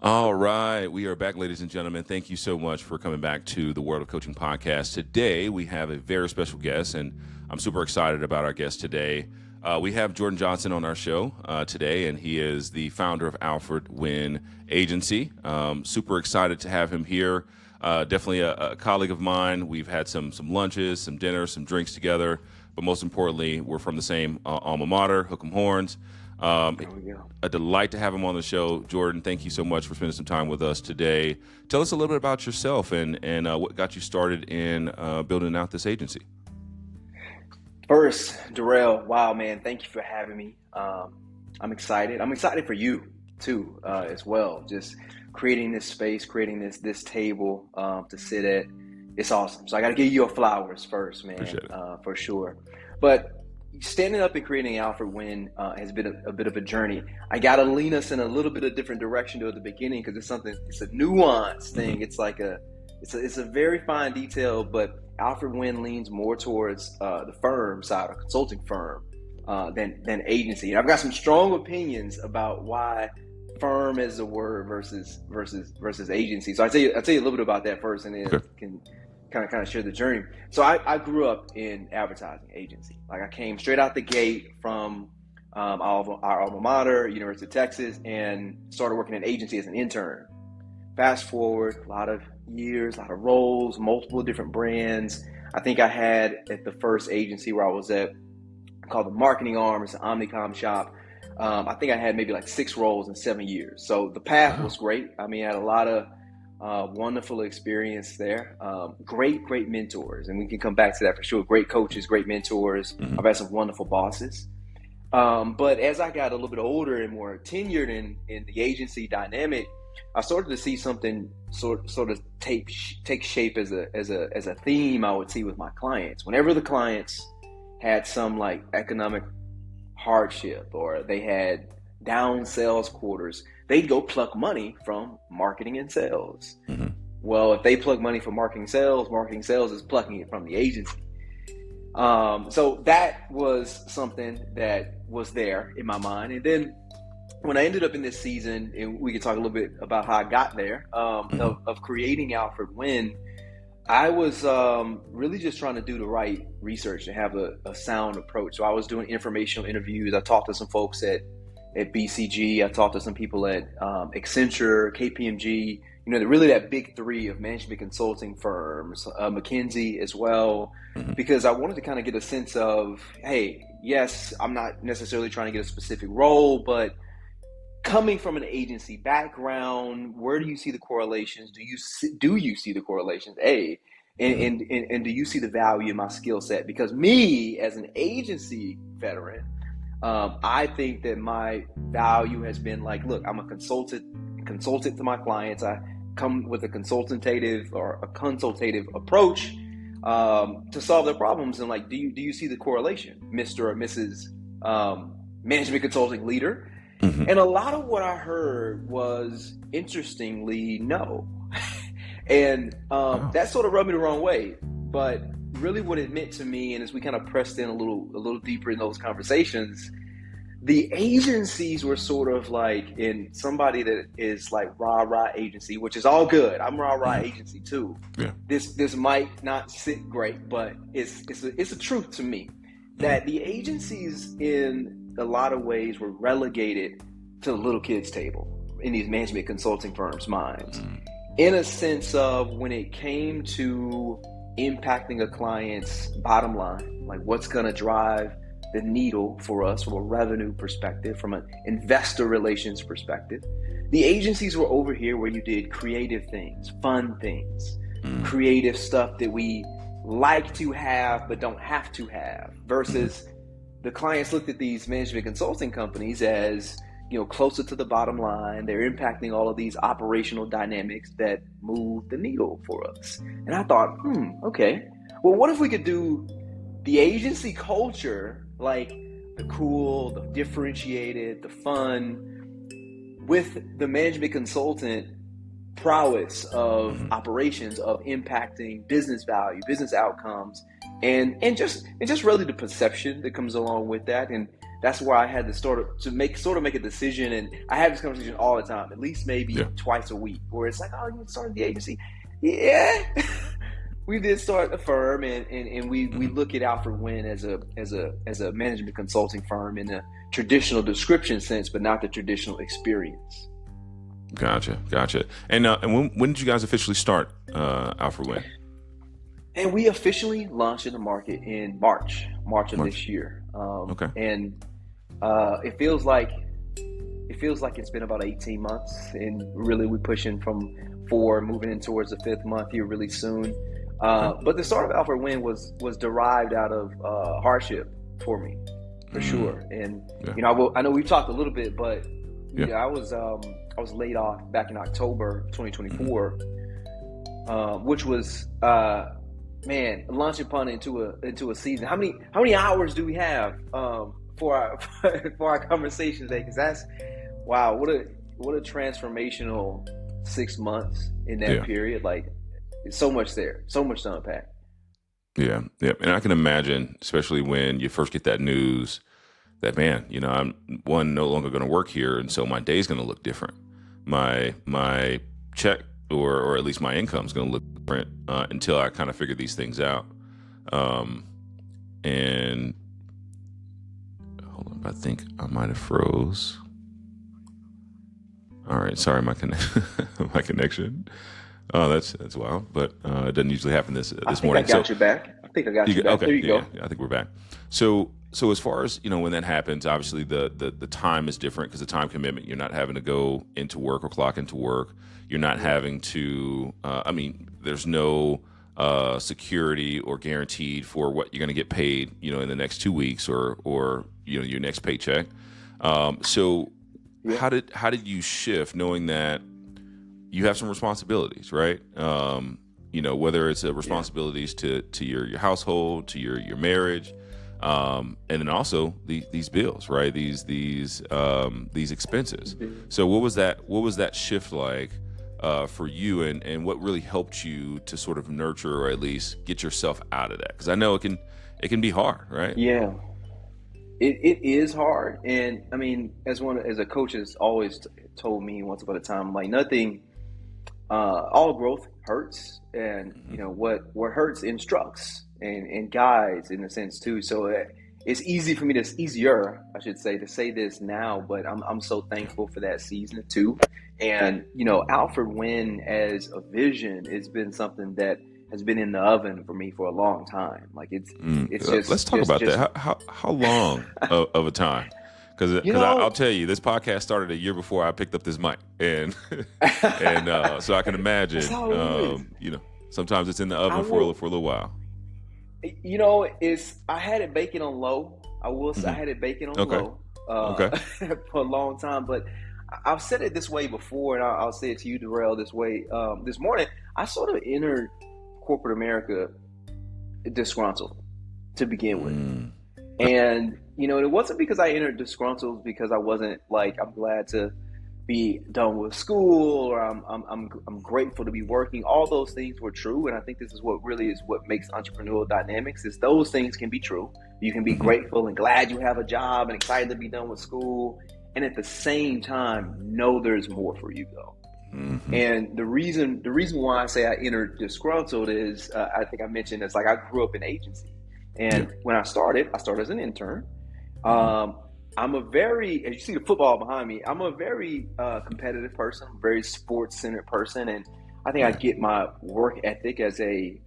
All right. We are back, ladies and gentlemen. Thank you so much for coming back to the World of Coaching podcast. Today, we have a very special guest, and I'm super excited about our guest today. We have Jordan Johnson on our show today, and he is the founder of Alfred Wynn Agency. Super excited to have him here. Definitely a colleague of mine. We've had some lunches, some dinners, some drinks together, but most importantly, we're from the same alma mater, Hook 'em Horns. There we go. A delight to have him on the show. Jordan, thank you so much for spending some time with us today. Tell us a little bit about yourself and what got you started in building out this agency. First, Darrell, wow, man, thank you for having me. I'm excited. I'm excited for you too, as well. Just creating this space, creating this table to sit at. It's awesome. So I got to give you your flowers first, man, Appreciate it. For sure. But standing up and creating Alfred Wynn has been a bit of a journey. I got to lean us in a little bit of different direction to at the beginning because it's a nuanced thing. It's like it's a very fine detail, but Alfred Wynn leans more towards the firm side, or consulting firm, than agency. And I've got some strong opinions about why firm is a word versus agency. So I'll tell you a little bit about that first, and then can kind of share the journey. So I grew up in advertising agency. Like I came straight out the gate from our alma mater, University of Texas, and started working in agency as an intern. Fast forward, a lot of years, a lot of roles, multiple different brands. I think I had at the first agency where I was at, called the marketing arm. It's an Omnicom shop. I think I had maybe like 6 roles in 7 years. So the path was great. I mean, I had a lot of wonderful experience there. Great mentors. And we can come back to that for sure. Great coaches, great mentors. I've had some wonderful bosses. But as I got a little bit older and more tenured in the agency dynamic, I started to see something sort of take shape as a theme I would see with my clients. Whenever the clients had some like economic hardship or they had down sales quarters, they'd go pluck money from marketing and sales. Well, if they plug money from marketing sales is plucking it from the agency. So that was something that was there in my mind. And then when I ended up in this season, and we could talk a little bit about how I got there, of creating Alfred Wynn, I was really just trying to do the right research and have a sound approach. So I was doing informational interviews. I talked to some folks at BCG. I talked to some people at Accenture, KPMG, really that big 3 of management consulting firms, McKinsey as well, because I wanted to kind of get a sense of, hey, yes, I'm not necessarily trying to get a specific role, but coming from an agency background, where do you see the correlations? Do you see the correlations? And do you see the value in my skill set? Because me, as an agency veteran, I think that my value has been like, look, I'm a consultant to my clients. I come with a consultative approach to solve their problems. And like, do you see the correlation, Mr. or Mrs. Management Consulting Leader? And a lot of what I heard was, interestingly, no. And that sort of rubbed me the wrong way. But really what it meant to me, and as we kind of pressed in a little deeper in those conversations, the agencies were sort of like, in somebody that is like rah-rah agency, which is all good. I'm rah-rah agency too. Yeah. This might not sit great, but it's a truth to me that the agencies in a lot of ways were relegated to the little kids table in these management consulting firms' minds. In a sense of when it came to impacting a client's bottom line, like what's going to drive the needle for us from a revenue perspective, from an investor relations perspective, the agencies were over here where you did creative things, fun things, creative stuff that we like to have but don't have to have, versus the clients looked at these management consulting companies as, closer to the bottom line. They're impacting all of these operational dynamics that move the needle for us. And I thought, okay, well, what if we could do the agency culture, like the cool, the differentiated, the fun, with the management consultant prowess of operations, of impacting business value, business outcomes, and just really the perception that comes along with that. And that's where I had to make a decision. And I have this conversation all the time, at least maybe twice a week, where it's like, oh, you started the agency. Yeah. We did start a firm, and we look at Alfred Wynn as a management consulting firm in a traditional description sense, but not the traditional experience. Gotcha. And when did you guys officially start Alfred Wynn? And we officially launched in the market in March of this year. Okay. And it feels like it's been about 18 months, and really we're pushing from 4, moving in towards the 5th month here really soon. But the start of Alfred Wynn was derived out of hardship for me, for sure. And I know we've talked a little bit, but I was laid off back in October 2024, which was launching upon into a season. How many hours do we have for our conversation today? Because that's wow, what a transformational 6 months in that period. Like, there's so much there, so much to unpack. Yeah. And I can imagine, especially when you first get that news that, man, I'm no longer going to work here, and so my day's going to look different. My check or at least my income is going to look different until I kind of figure these things out. And hold on, I think I might have froze. All right, sorry, my connection. Oh, that's wild, but it doesn't usually happen this morning. I got you back. I think I got you back. Okay, there you go. Yeah, I think we're back. So as far as when that happens, obviously the time is different because the time commitment. You're not having to go into work or clock into work. You're not having to. There's no security or guaranteed for what you're going to get paid. In the next 2 weeks or your next paycheck. How did you shift, knowing that you have some responsibilities, right? Whether it's responsibilities to your household, to your marriage, and then also these bills, right? These expenses. So what was that shift like for you, and what really helped you to sort of nurture or at least get yourself out of that? Because I know it can be hard, right? Yeah. It is hard, and I mean, as a coach has always told me once upon a time, like nothing, all growth hurts, and what hurts instructs and guides in a sense too. So it's easier, I should say, to say this now, but I'm so thankful for that season too. And Alfred Wynn as a vision has been something that has been in the oven for me for a long time. Like it's just. Let's talk about that. How long of a time? Because I'll tell you, this podcast started a year before I picked up this mic, and so I can imagine. Sometimes it's in the oven for a little while. I had it baking on low. I will say I had it baking on low for a long time, but I've said it this way before, and I'll say it to you, Darrell, this way. This morning, I sort of entered corporate America disgruntled to begin with. And, it wasn't because I entered disgruntled because I wasn't like, I'm glad to be done with school, or I'm grateful to be working. All those things were true. And I think this is what makes entrepreneurial dynamics is those things can be true. You can be grateful and glad you have a job and excited to be done with school. And at the same time, know there's more for you though. And the reason why I say I entered disgruntled is I think I mentioned it's like I grew up in agency, and when I started as an intern. I'm a very, as you see the football behind me, I'm a very competitive person, very sports centered person, and I think I get my work ethic as I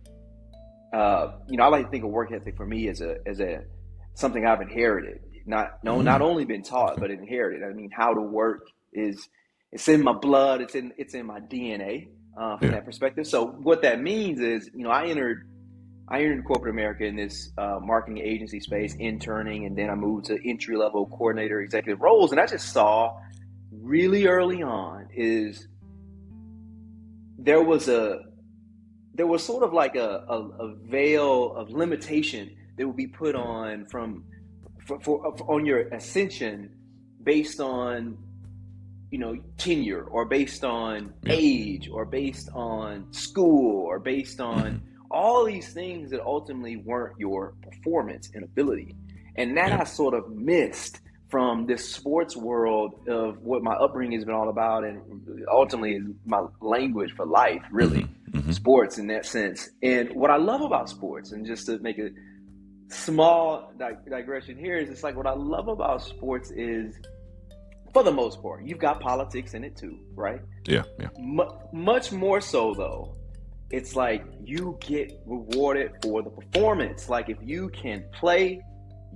like to think of work ethic for me as a something I've inherited, not only been taught but inherited. I mean, how to work it's in my blood. It's in my DNA from that perspective. So what that means is, I entered corporate America in this marketing agency space, interning, and then I moved to entry level coordinator, executive roles. And I just saw really early on is there was sort of like a veil of limitation that would be put on on your ascension based on tenure, or based on age, or based on school, or based on all these things that ultimately weren't your performance and ability. And that I sort of missed from this sports world of what my upbringing has been all about, and ultimately my language for life, really, sports in that sense. And what I love about sports, and just to make a small digression here, is it's like what I love about sports is, for the most part, you've got politics in it too, right? Yeah. Much more so, though, it's like you get rewarded for the performance. Like if you can play,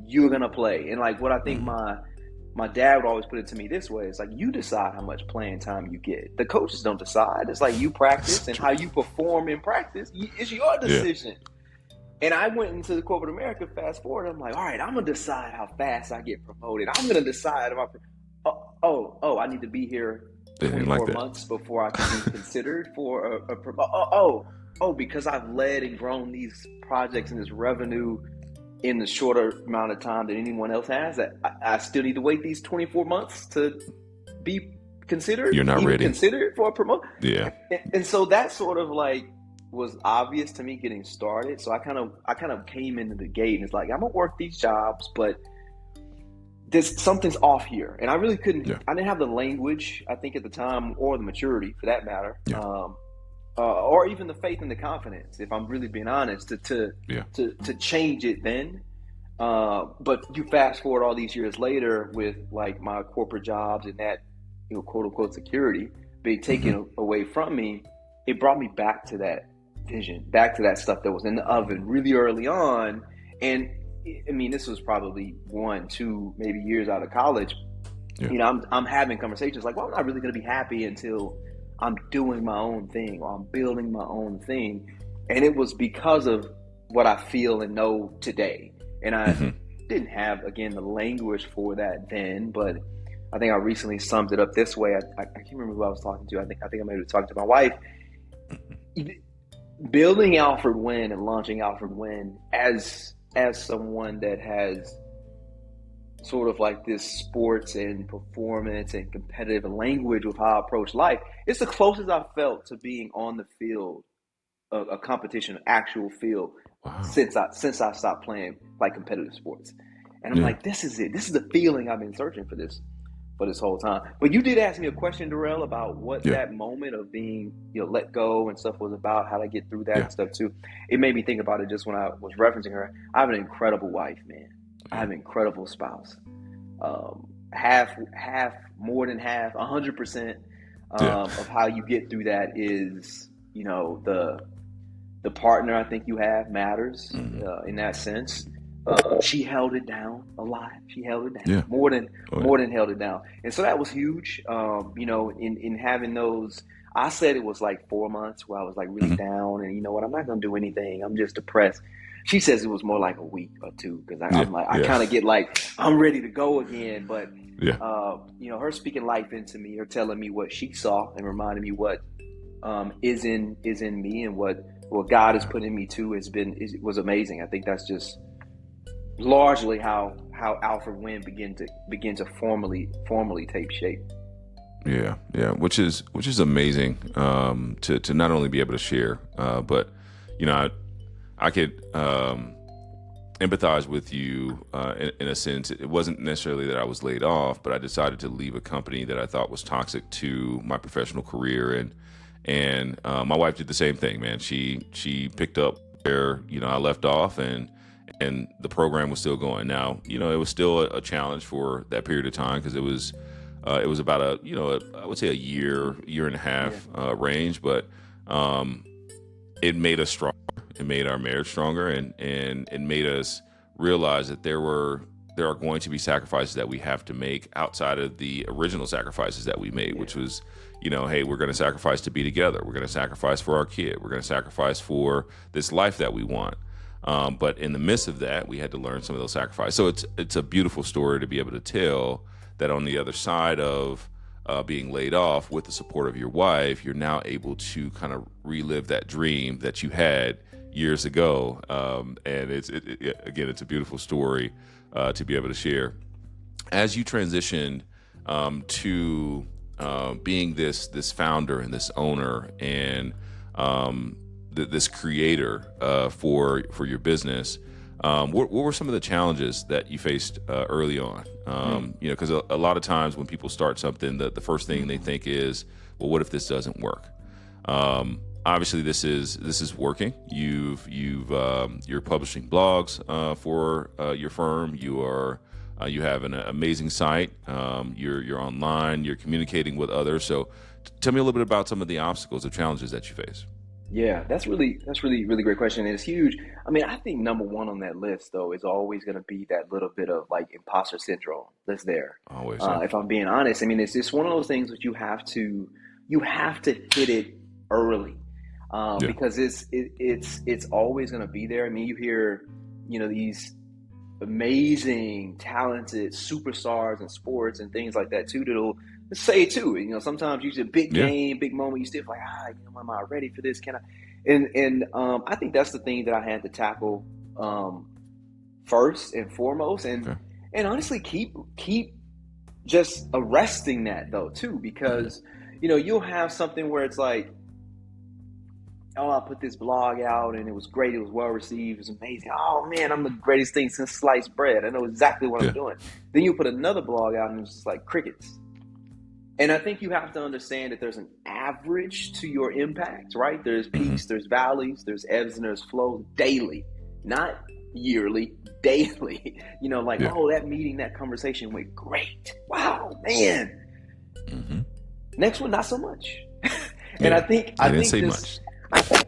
you're gonna play. And like what I think my dad would always put it to me this way: it's like you decide how much playing time you get. The coaches don't decide. It's like you practice, and how you perform in practice is your decision. And I went into the corporate America, fast forward, I'm like, all right, I'm gonna decide how fast I get promoted. I'm gonna decide if I need to be here 24 months before I can be considered for a promotion. Because I've led and grown these projects and this revenue in the shorter amount of time than anyone else has, that I still need to wait these 24 months to be considered. You're not ready. Considered for a promotion. Yeah. And so that sort of like was obvious to me getting started. So I kind of came into the gate, and it's like, I'm gonna work these jobs, but something's off here. And I really couldn't, I didn't have the language, I think at the time, or the maturity for that matter, or even the faith and the confidence, if I'm really being honest, to change it then. But you fast forward all these years later with like my corporate jobs and that, quote unquote security being taken away from me, it brought me back to that vision, back to that stuff that was in the oven really early on. And I mean, this was probably 1, 2, maybe years out of college. I'm having conversations like, well, I'm not really going to be happy until I'm doing my own thing, or I'm building my own thing. And it was because of what I feel and know today. And I didn't have, again, the language for that then, but I think I recently summed it up this way. I can't remember who I was talking to. I think I maybe was talking to my wife. Building Alfred Wynn and launching Alfred Wynn as someone that has sort of like this sports and performance and competitive language with how I approach life, it's the closest I've felt to being on the field, a competition, an actual field, since I stopped playing like competitive sports. And I'm like, this is it. This is the feeling I've been searching for this whole time. But you did ask me a question, Darrell, about what that moment of being, let go and stuff was about, how to get through that and stuff too. It made me think about it just when I was referencing her. I have an incredible wife, man. I have an incredible spouse. Half, more than half, 100% of how you get through that is, the partner I think you have matters in that sense. She held it down a lot. She held it down more than held it down. And so that was huge. In having those, I said it was like 4 months where I was like really down, and you know what, I'm not going to do anything. I'm just depressed. She says it was more like a week or two, because I'm like, I kind of get like, I'm ready to go again. But, her speaking life into me, her telling me what she saw and reminding me what is in me, and what God has put in me too was amazing. I think that's just largely how Alfred Wynn began to formally take shape. Yeah, which is amazing to not only be able to share, but I could empathize with you in a sense. It wasn't necessarily that I was laid off, but I decided to leave a company that I thought was toxic to my professional career, and my wife did the same thing, man. She picked up where I left off, and the program was still going. Now, it was still a challenge for that period of time, because it was about I would say a year and a half range, but it made us stronger. It made our marriage stronger, and it made us realize that there are going to be sacrifices that we have to make outside of the original sacrifices that we made, which was, hey, we're going to sacrifice to be together. We're going to sacrifice for our kid. We're going to sacrifice for this life that we want. But in the midst of that, we had to learn some of those sacrifices. So it's a beautiful story to be able to tell that on the other side of being laid off, with the support of your wife, you're now able to kind of relive that dream that you had years ago. And it's a beautiful story to be able to share. As you transitioned to being this founder and this owner and this creator for your business, What were some of the challenges that you faced early on? Because a lot of times when people start something, the first thing they think is, well, what if this doesn't work? Obviously, this is working. You're publishing blogs for your firm. You have an amazing site. You're online. You're communicating with others. So, tell me a little bit about some of the obstacles or challenges that you face. Yeah, that's really really great question, and it's huge. I mean, I think number one on that list though is always going to be that little bit of like imposter syndrome that's there. Always. Yeah. If I'm being honest, I mean, it's just one of those things that you have to hit it early, because it's always going to be there. I mean, you hear these amazing, talented superstars in sports and things like that too. That'll say it too. Sometimes you see a big game, big moment. You still like, am I ready for this? Can I? And I think that's the thing that I had to tackle first and foremost, and honestly keep just arresting that though too, because you'll have something where it's like, oh, I put this blog out and it was great. It was well received. It was amazing. Oh man, I'm the greatest thing since sliced bread. I know exactly what I'm doing. Then you put another blog out and it's just like crickets. And I think you have to understand that there's an average to your impact, right? There's peaks, there's valleys, there's ebbs and there's flows daily, not yearly, daily. Oh, that meeting, that conversation went great. Wow, man. Next one, not so much. And I think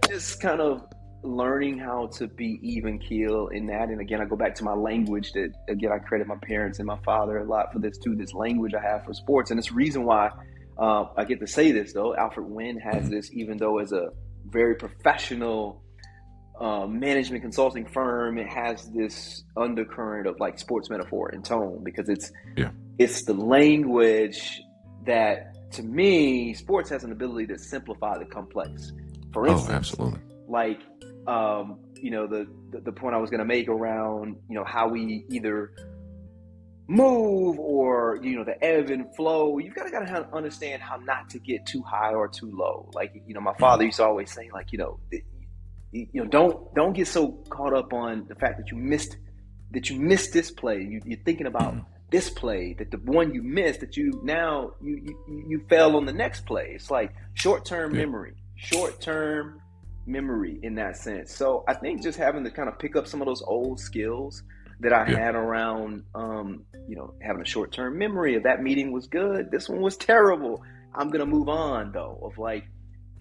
just kind of learning how to be even keel in that. And again, I go back to my language that, again, I credit my parents and my father a lot for this too, this language I have for sports. And it's the reason why I get to say this though. Alfred Wynn has this, even though as a very professional management consulting firm, it has this undercurrent of like sports metaphor and tone, because it's the language that, to me, sports has an ability to simplify the complex. For instance, absolutely. Like, the point I was going to make around, how we either move or, the ebb and flow, you've got to understand how not to get too high or too low. Like, my father used to always say, like, don't get so caught up on the fact that you missed this play. You're thinking about this play, that the one you missed, that you fell on the next play. It's like short-term memory in that sense. So I think just having to kind of pick up some of those old skills that I had around, having a short-term memory of that meeting was good, this one was terrible, I'm going to move on though, of like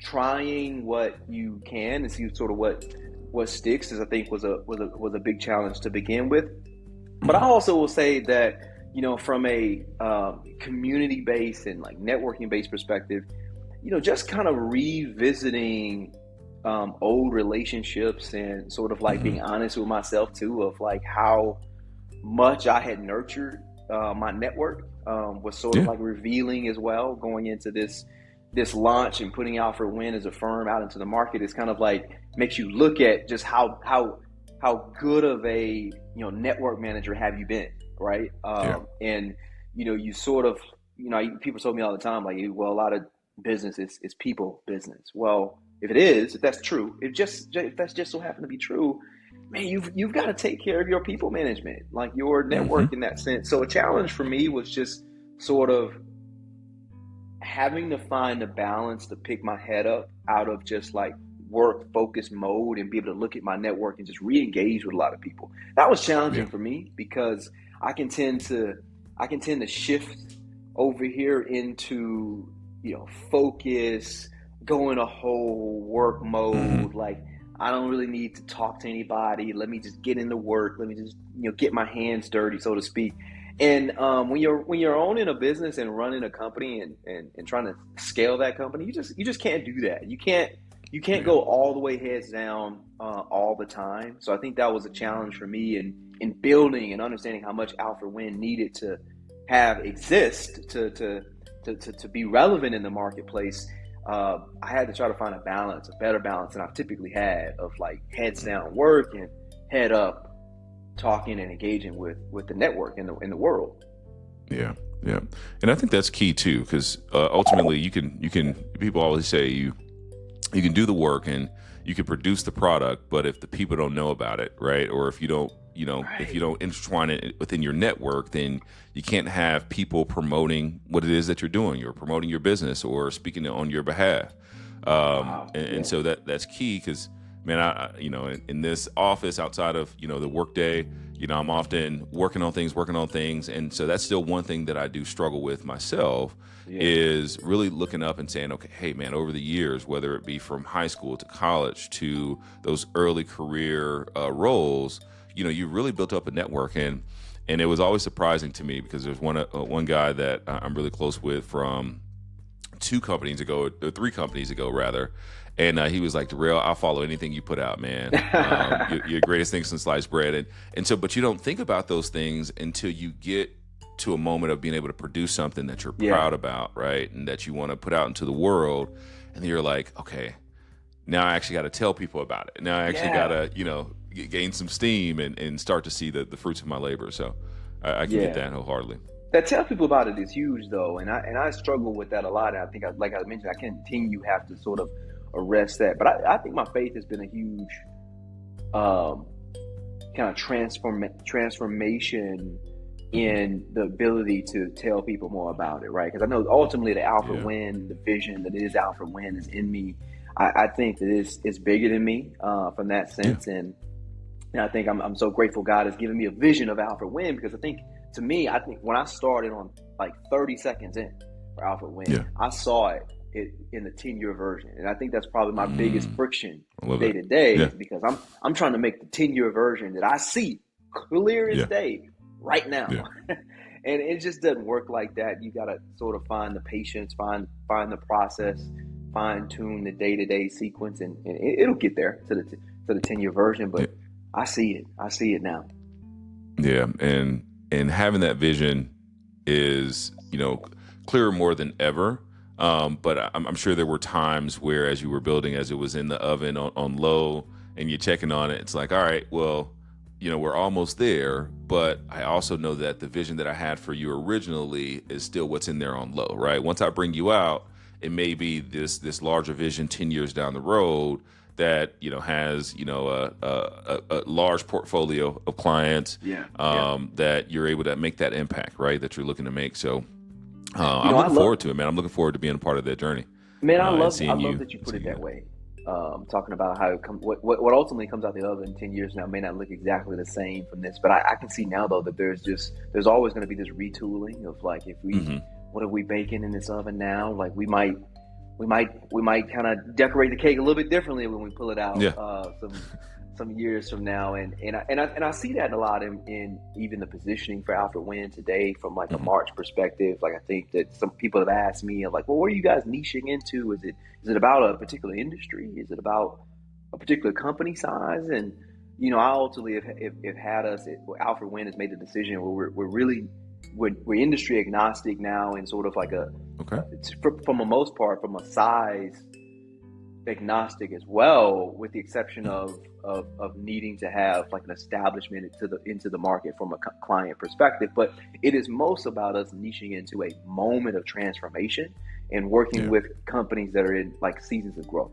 trying what you can and see sort of what sticks, is I think was a big challenge to begin with. But I also will say that, from a community-based and like networking-based perspective, just kind of revisiting old relationships and sort of like being honest with myself too, of like how much I had nurtured my network was sort of like revealing as well, going into this launch and putting Alfred Wynn as a firm out into the market. Is kind of like makes you look at just how good of a network manager have you been, right? And you sort of people told me all the time, like, well, a lot of business is people business. Well, if that's true, if that's just so happen to be true, man, you've got to take care of your people management, like your network in that sense. So a challenge for me was just sort of having to find a balance to pick my head up out of just like work focused mode and be able to look at my network and just re-engage with a lot of people. That was challenging for me, because I can tend to shift over here into focus, go in a whole work mode. Like, I don't really need to talk to anybody. Let me just get into work. Let me just get my hands dirty, so to speak. And when you're owning a business and running a company and trying to scale that company, you just can't do that. You can't go all the way heads down all the time. So I think that was a challenge for me in building and understanding how much Alfred Wynn needed to exist to be relevant in the marketplace. I had to try to find a better balance than I've typically had, of like heads down work and head up talking and engaging with the network in the world. Yeah. And I think that's key too, because ultimately you can people always say you can do the work and you can produce the product, but if the people don't know about it, right, or if you don't if you don't intertwine it within your network, then you can't have people promoting what it is that you're doing. You're promoting your business or speaking on your behalf. And so that's key because, man, I in this office outside of, the workday, I'm often working on things. And so that's still one thing that I do struggle with myself is really looking up and saying, okay, hey, man, over the years, whether it be from high school to college to those early career roles, you really built up a network. And it was always surprising to me because there's one guy that I'm really close with from 3 companies ago rather. And he was like, Darrell, I'll follow anything you put out, man. You're the greatest thing since sliced bread. And so, but you don't think about those things until you get to a moment of being able to produce something that you're proud about, right? And that you want to put out into the world. And then you're like, okay, now I actually got to tell people about it. Now I actually got to, gain some steam and start to see the fruits of my labor. So I can get that wholeheartedly. That tell people about it is huge, though, and I struggle with that a lot. And I think, like I mentioned, I continue have to sort of arrest that. But I think my faith has been a huge kind of transformation in the ability to tell people more about it, right? Because I know ultimately the Alfred Wynn, the vision that is Alfred Wynn is in me. I think that it's bigger than me from that sense, and I think I'm so grateful God has given me a vision of Alfred Wynn because I think when I started on like 30 seconds in for Alfred Wynn, I saw it in the 10-year version. And I think that's probably my biggest friction day to day because I'm trying to make the 10-year version that I see clear as day right now. And it just doesn't work like that. You got to sort of find the patience, find the process, fine tune the day-to-day sequence, and it'll get there to the 10-year version. But I see it now. Yeah. And having that vision is, clearer more than ever. But I'm sure there were times where, as you were building, as it was in the oven on low, and you're checking on it, it's like, all right, well, we're almost there. But I also know that the vision that I had for you originally is still what's in there on low, right? Once I bring you out, it may be this larger vision 10 years down the road that has a large portfolio of clients that you're able to make that impact, right? That you're looking to make. So I'm looking forward to it, man. I'm looking forward to being a part of that journey. Man, I love that you put it that way. Talking about how what ultimately comes out the oven in 10 years now may not look exactly the same from this, but I can see now though that there's always going to be this retooling of like what are we baking in this oven now? Like we might kind of decorate the cake a little bit differently when we pull it out some years from now, and I see that a lot in even the positioning for Alfred Wynn today from like a March perspective. Like I think that some people have asked me like, well, what are you guys niching into? Is it about a particular industry? Is it about a particular company size? And I ultimately have had us. Alfred Wynn has made the decision where we're industry agnostic now, and sort of like from a most part from a size agnostic as well, with the exception of needing to have like an establishment into the market from a client perspective. But it is most about us niching into a moment of transformation and working with companies that are in like seasons of growth.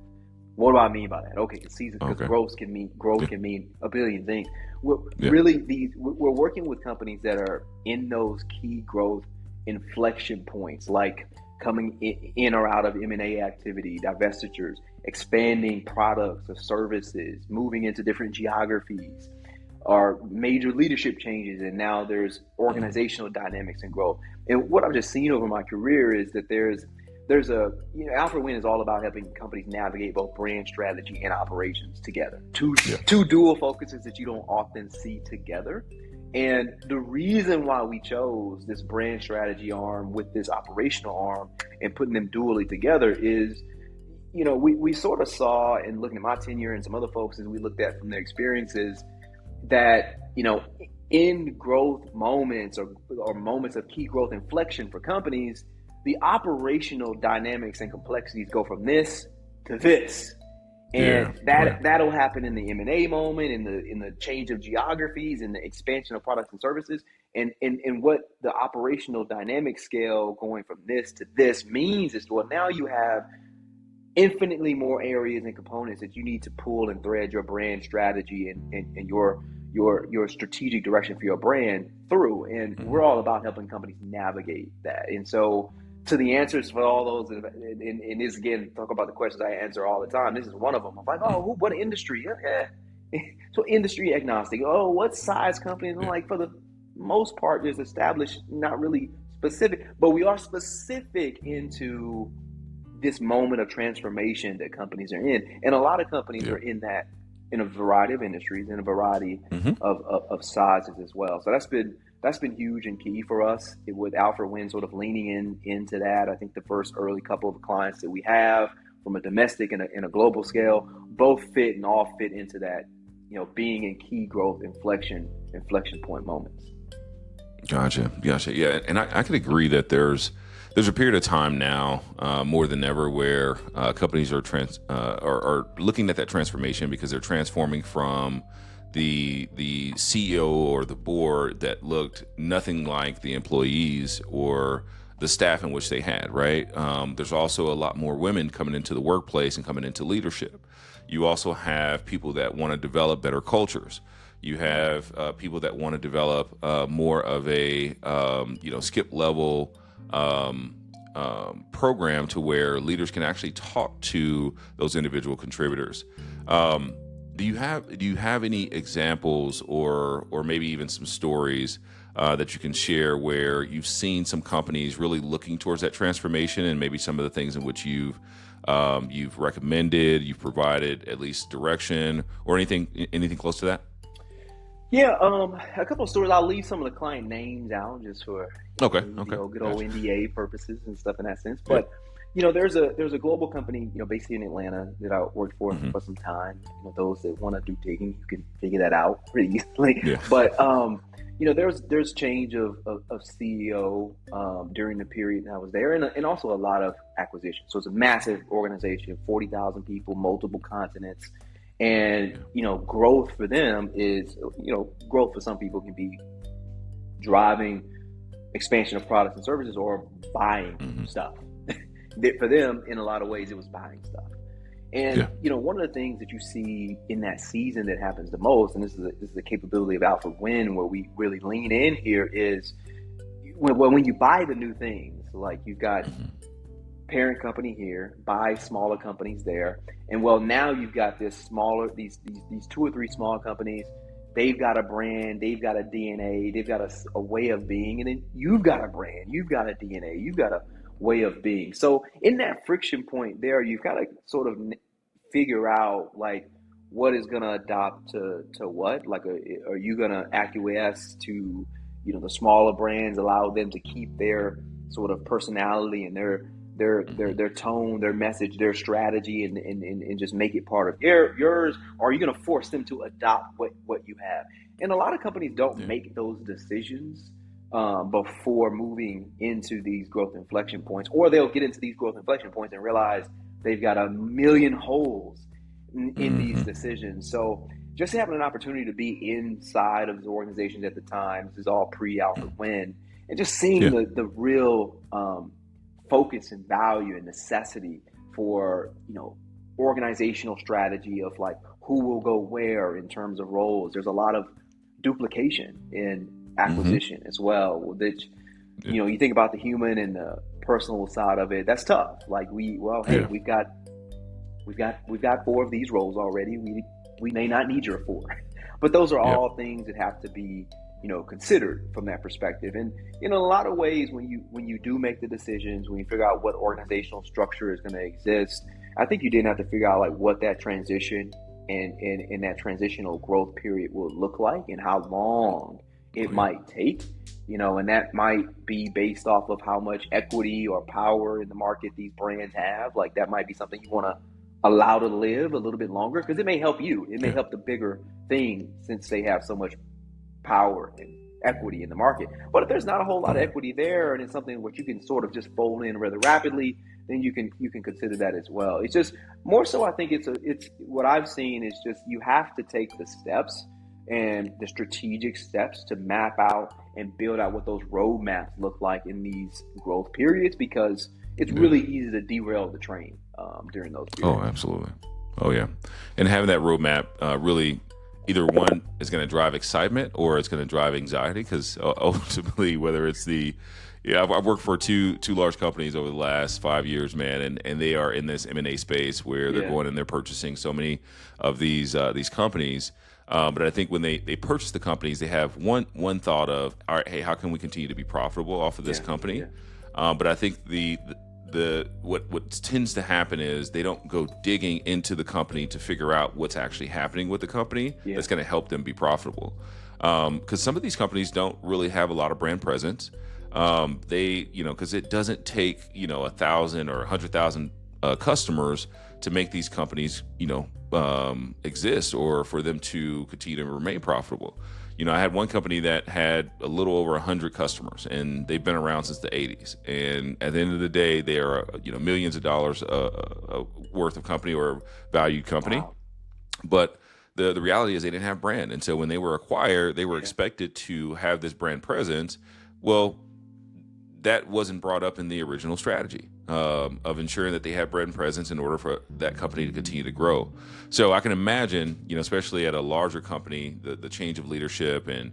What do I mean by that? Okay, because growth can mean a billion things. We're working with companies that are in those key growth inflection points, like coming in or out of M&A activity, divestitures, expanding products or services, moving into different geographies, or major leadership changes, and now there's organizational dynamics and growth. And what I've just seen over my career is that there's Alfred Wynn is all about helping companies navigate both brand strategy and operations together. Two dual focuses that you don't often see together. And the reason why we chose this brand strategy arm with this operational arm and putting them dually together is, we sort of saw, and looking at my tenure and some other folks as we looked at from their experiences, that, in growth moments or moments of key growth inflection for companies, the operational dynamics and complexities go from this to this. And that'll happen in the M&A moment, in the change of geographies, in the expansion of products and services, and what the operational dynamic scale going from this to this means is, well, now you have infinitely more areas and components that you need to pull and thread your brand strategy and your your strategic direction for your brand through. And we're all about helping companies navigate that. And so to the answers for all those, and this again, talk about the questions I answer all the time. This is one of them. I'm like, oh, what industry? Okay. So industry agnostic. Oh, what size company? And I'm like, for the most part, just established, not really specific, but we are specific into this moment of transformation that companies are in. And a lot of companies are in that, in a variety of industries, in a variety of sizes as well. So that's been huge and key for us with Alfred Wynn sort of leaning into that. I think the first early couple of clients that we have from a domestic and a global scale, both fit and all fit into that, being in key growth inflection point moments. Gotcha. Yeah. And I could agree that there's a period of time now, more than ever, where companies are looking at that transformation because they're transforming from the CEO or the board that looked nothing like the employees or the staff in which they had, right? There's also a lot more women coming into the workplace and coming into leadership. You also have people that want to develop better cultures. You have people that want to develop more of a skip level program to where leaders can actually talk to those individual contributors. Do you have any examples or maybe even some stories that you can share where you've seen some companies really looking towards that transformation, and maybe some of the things in which you've recommended, you've provided at least direction, or anything close to that? Yeah, a couple of stories. I'll leave some of the client names out just for good old NDA purposes and stuff in that sense. But there's a global company based here in Atlanta that I worked for some time. Those that want to do digging, you can figure that out pretty easily. Yeah. But there's change of CEO during the period that I was there, and also a lot of acquisition. So it's a massive organization, 40,000 people, multiple continents. And, growth for them is, growth for some people can be driving expansion of products and services or buying stuff. For them, in a lot of ways, it was buying stuff. And, one of the things that you see in that season that happens the most, and this is the capability of Alfred Wynn, where we really lean in here, is when you buy the new things, like you've got parent company here, buy smaller companies there, and now you've got these two or three small companies. They've got a brand, they've got a DNA, they've got a way of being, and then you've got a brand, you've got a DNA, you've got a way of being. So in that friction point there, you've got to sort of figure out like what is going to adopt to what. Like, are you going to acquiesce to the smaller brands, allow them to keep their sort of personality and their tone, their message, their strategy, and just make it part of yours? Or are you going to force them to adopt what you have? And a lot of companies don't make those decisions before moving into these growth inflection points, or they'll get into these growth inflection points and realize they've got a million holes in these decisions. So just having an opportunity to be inside of the organizations at the time, this is all pre-Alfred Wynn, and just seeing the real focus and value and necessity for organizational strategy of like who will go where in terms of roles. There's a lot of duplication in acquisition as well, which you think about the human and the personal side of it. That's tough. Like we've got 4 of these roles already. We may not need your 4, but those are all things that have to be considered from that perspective. And in a lot of ways, when you do make the decisions, when you figure out what organizational structure is going to exist, I think you did have to figure out like what that transition and that transitional growth period will look like and how long it might take, and that might be based off of how much equity or power in the market these brands have. Like that might be something you want to allow to live a little bit longer, because it may help you. It may help the bigger thing since they have so much power and equity in the market. But if there's not a whole lot of equity there, and it's something which you can sort of just fold in rather rapidly, then you can consider that as well. It's just more so, I think it's what I've seen is just you have to take the steps and the strategic steps to map out and build out what those roadmaps look like in these growth periods, because it's really easy to derail the train during those periods. Oh, absolutely. Oh, yeah. And having that roadmap really either one is going to drive excitement or it's going to drive anxiety, because ultimately, whether it's I've worked for two large companies over the last 5 years, man, and they are in this M&A space where they're going and they're purchasing so many of these companies. But I think when they purchase the companies, they have one thought of, all right, hey, how can we continue to be profitable off of this company? But I think what tends to happen is they don't go digging into the company to figure out what's actually happening with the company that's going to help them be profitable. Because some of these companies don't really have a lot of brand presence. Because it doesn't take 1,000 or 100,000 customers to make these companies exist or for them to continue to remain profitable. I had one company that had a little over 100 customers, and they've been around since the 80s. And at the end of the day, they are millions of dollars worth of company or valued company. Wow. But the reality is they didn't have brand, and so when they were acquired, they were expected to have this brand presence. Well, that wasn't brought up in the original strategy of ensuring that they had brand presence in order for that company to continue to grow. So I can imagine, especially at a larger company, the change of leadership, and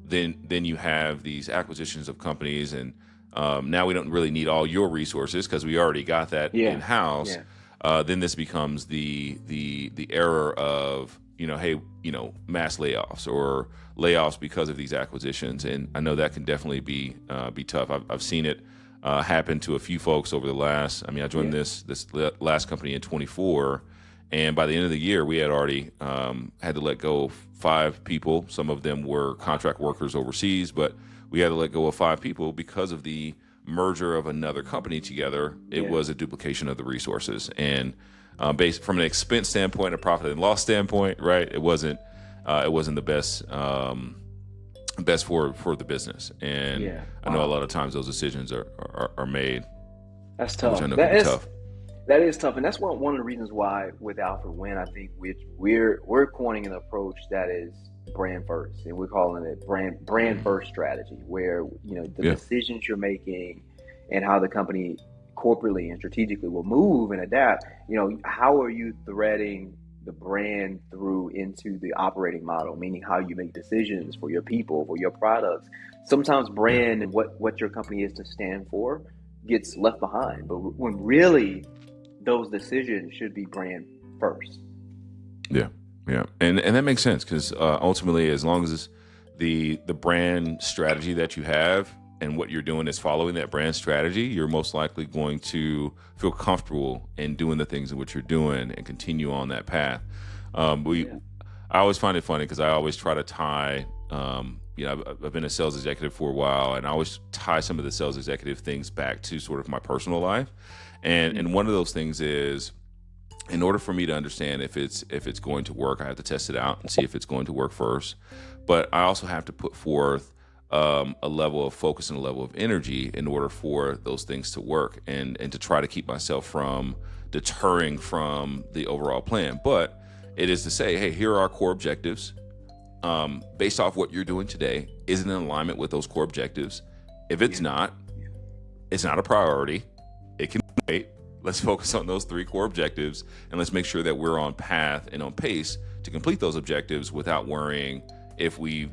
then you have these acquisitions of companies, and now we don't really need all your resources because we already got that in house. Then this becomes the error of mass layoffs or layoffs because of these acquisitions, and I know that can definitely be tough. I've seen it happen to a few folks over the last. I joined this last company in 24, and by the end of the year, we had already had to let go of 5 people. Some of them were contract workers overseas, but we had to let go of 5 people because of the merger of another company together. It was a duplication of the resources, and based from an expense standpoint, a profit and loss standpoint, right? It wasn't the best for the business, and I know a lot of times those decisions are made. That's tough. Which I know can be tough. That is tough, and that's one of the reasons why with Alfred Wynn, I think we're coining an approach that is brand first, and we're calling it brand first strategy, where the decisions you're making and how the company corporately and strategically will move and adapt. How are you threading the brand through into the operating model, meaning how you make decisions for your people, for your products. Sometimes brand and what your company is to stand for gets left behind, but when really those decisions should be brand first. Yeah, and that makes sense, because ultimately, as long as the brand strategy that you have and what you're doing is following that brand strategy, you're most likely going to feel comfortable in doing the things in which you're doing and continue on that path. I always find it funny because I always try to tie, I've been a sales executive for a while, and I always tie some of the sales executive things back to sort of my personal life. And one of those things is, in order for me to understand if it's going to work, I have to test it out and see if it's going to work first. But I also have to put forth a level of focus and a level of energy in order for those things to work, and to try to keep myself from deterring from the overall plan. But it is to say, hey, here are our core objectives. Based off what you're doing today, is it in alignment with those core objectives? If it's not, it's not a priority. It can wait. Let's focus on those 3 core objectives, and let's make sure that we're on path and on pace to complete those objectives without worrying if we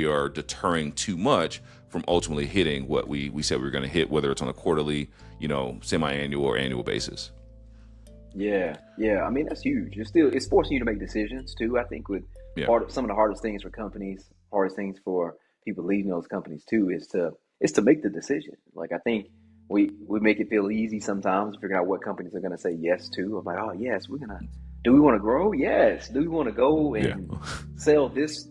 are deterring too much from ultimately hitting what we said we were going to hit, whether it's on a quarterly, semi-annual or annual basis. Yeah. That's huge. It's forcing you to make decisions too. I think with some of the hardest things for companies, hardest things for people leading those companies too, is to make the decision. Like, I think we make it feel easy sometimes figuring out what companies are going to say yes to. I'm like, oh yes, do we want to grow? Yes. Do we want to go and sell this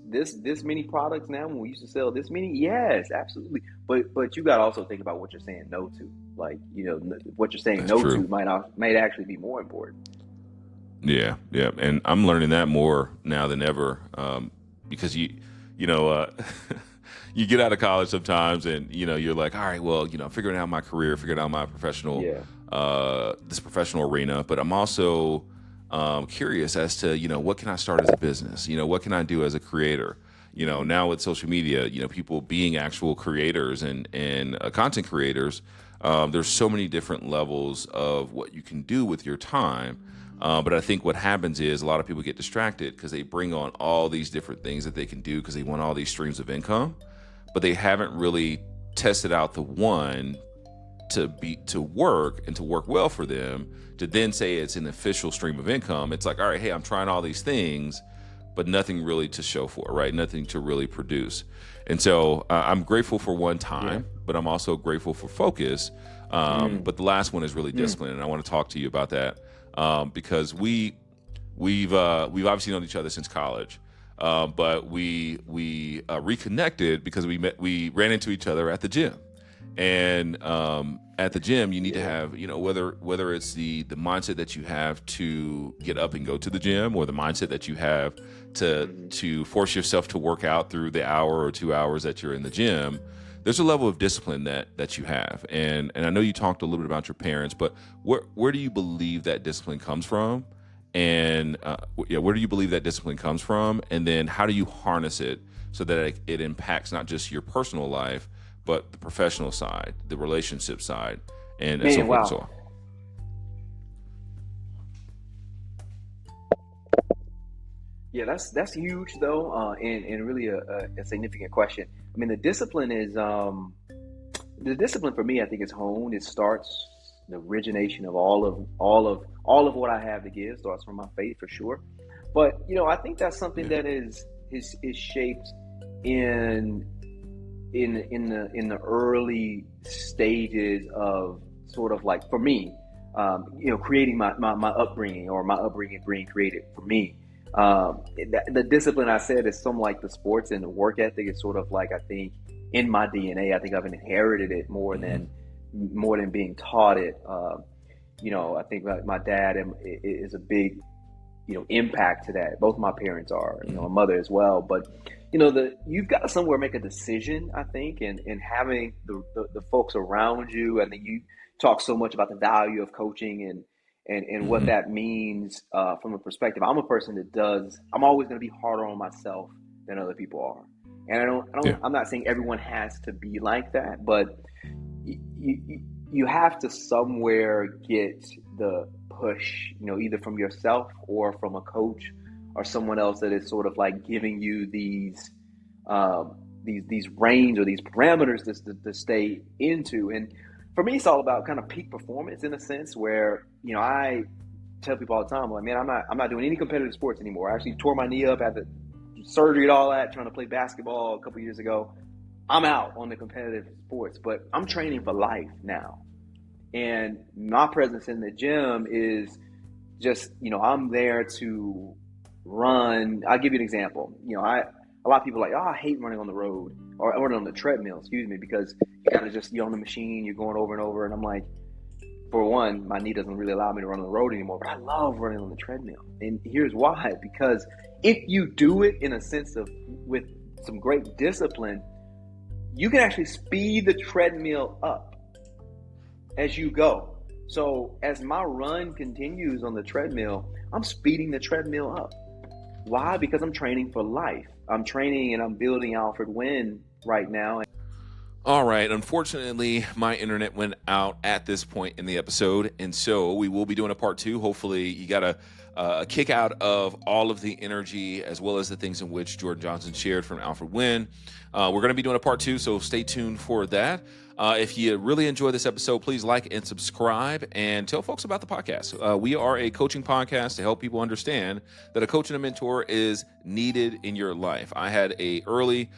many products now when we used to sell this many? Yes, absolutely. But you got to also think about what you're saying no to. Like, what you're saying That's true. To might actually be more important. Yeah. And I'm learning that more now than ever, because you get out of college sometimes, and you're like, all right, well, figuring out my career, figuring out my professional this professional arena, but I'm also curious as to what can I start as a business, what can I do as a creator. Now with social media, people being actual creators and content creators, there's so many different levels of what you can do with your time. But I think what happens is a lot of people get distracted because they bring on all these different things that they can do because they want all these streams of income, but they haven't really tested out the one to work and to work well for them, to then say it's an official stream of income. It's like, all right, hey, I'm trying all these things, but nothing really to show for, right? Nothing to really produce. And so I'm grateful for one time, but I'm also grateful for focus. But the last one is really discipline, and I want to talk to you about that because we've obviously known each other since college, but we reconnected because we ran into each other at the gym. And at the gym, you need to have, whether it's the mindset that you have to get up and go to the gym, or the mindset that you have to force yourself to work out through the hour or 2 hours that you're in the gym. There's a level of discipline that you have. And I know you talked a little bit about your parents, but where do you believe that discipline comes from? And where do you believe that discipline comes from? And then how do you harness it so that it impacts not just your personal life, but the professional side, the relationship side, and so forth and so on? Yeah, that's huge though, and really a significant question. I mean, the discipline for me, I think, is honed. It starts the origination of all of what I have to give starts from my faith for sure. But I think that's something that is shaped in the early stages of sort of like, for me, creating my upbringing, or my upbringing being created for me. The discipline I said is some like the sports and the work ethic is sort of like, I think, in my DNA. I think I've inherited it more than being taught it. I think my dad is a big, impact to that. Both my parents are, my mother as well. But you've got to somewhere make a decision, I think, and having the folks around you. I think you talk so much about the value of coaching and what that means from a perspective. I'm a person I'm always going to be harder on myself than other people are. And I'm not saying everyone has to be like that, but you have to somewhere get the push, either from yourself or from a coach or someone else that is sort of like giving you these reins or these parameters to stay into. And for me, it's all about kind of peak performance in a sense where, I tell people all the time, like, man, I'm not doing any competitive sports anymore. I actually tore my knee up, had the surgery and all that, trying to play basketball a couple years ago. I'm out on the competitive sports, but I'm training for life now. And my presence in the gym is just, I'm there to run. I'll give you an example. A lot of people are like, oh, I hate running on the road or running on the treadmill, because you kind of just, you're on the machine, you're going over and over. And I'm like, for one, my knee doesn't really allow me to run on the road anymore, but I love running on the treadmill. And here's why: because if you do it in a sense of with some great discipline, you can actually speed the treadmill up as you go. So as my run continues on the treadmill, I'm speeding the treadmill up. Why? Because I'm training for life. I'm training and I'm building Alfred Wynn right now. All right. Unfortunately, my internet went out at this point in the episode, and so we will be doing a part 2. Hopefully, you got a kick out of all of the energy as well as the things in which Jordan Johnson shared from Alfred Wynn. We're going to be doing a part 2, so stay tuned for that. If you really enjoy this episode, please like and subscribe and tell folks about the podcast. We are a coaching podcast to help people understand that a coach and a mentor is needed in your life. I had an early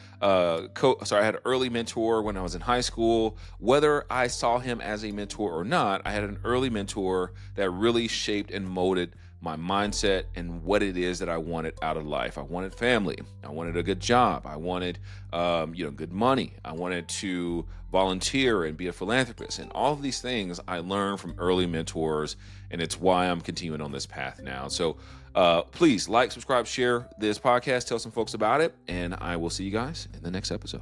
mentor when I was in high school. Whether I saw him as a mentor or not, I had an early mentor that really shaped and molded my mindset and what it is that I wanted out of life. I wanted family. I wanted a good job. I wanted, good money. I wanted to volunteer and be a philanthropist. And all of these things I learned from early mentors, and it's why I'm continuing on this path now. So please like, subscribe, share this podcast, tell some folks about it, and I will see you guys in the next episode.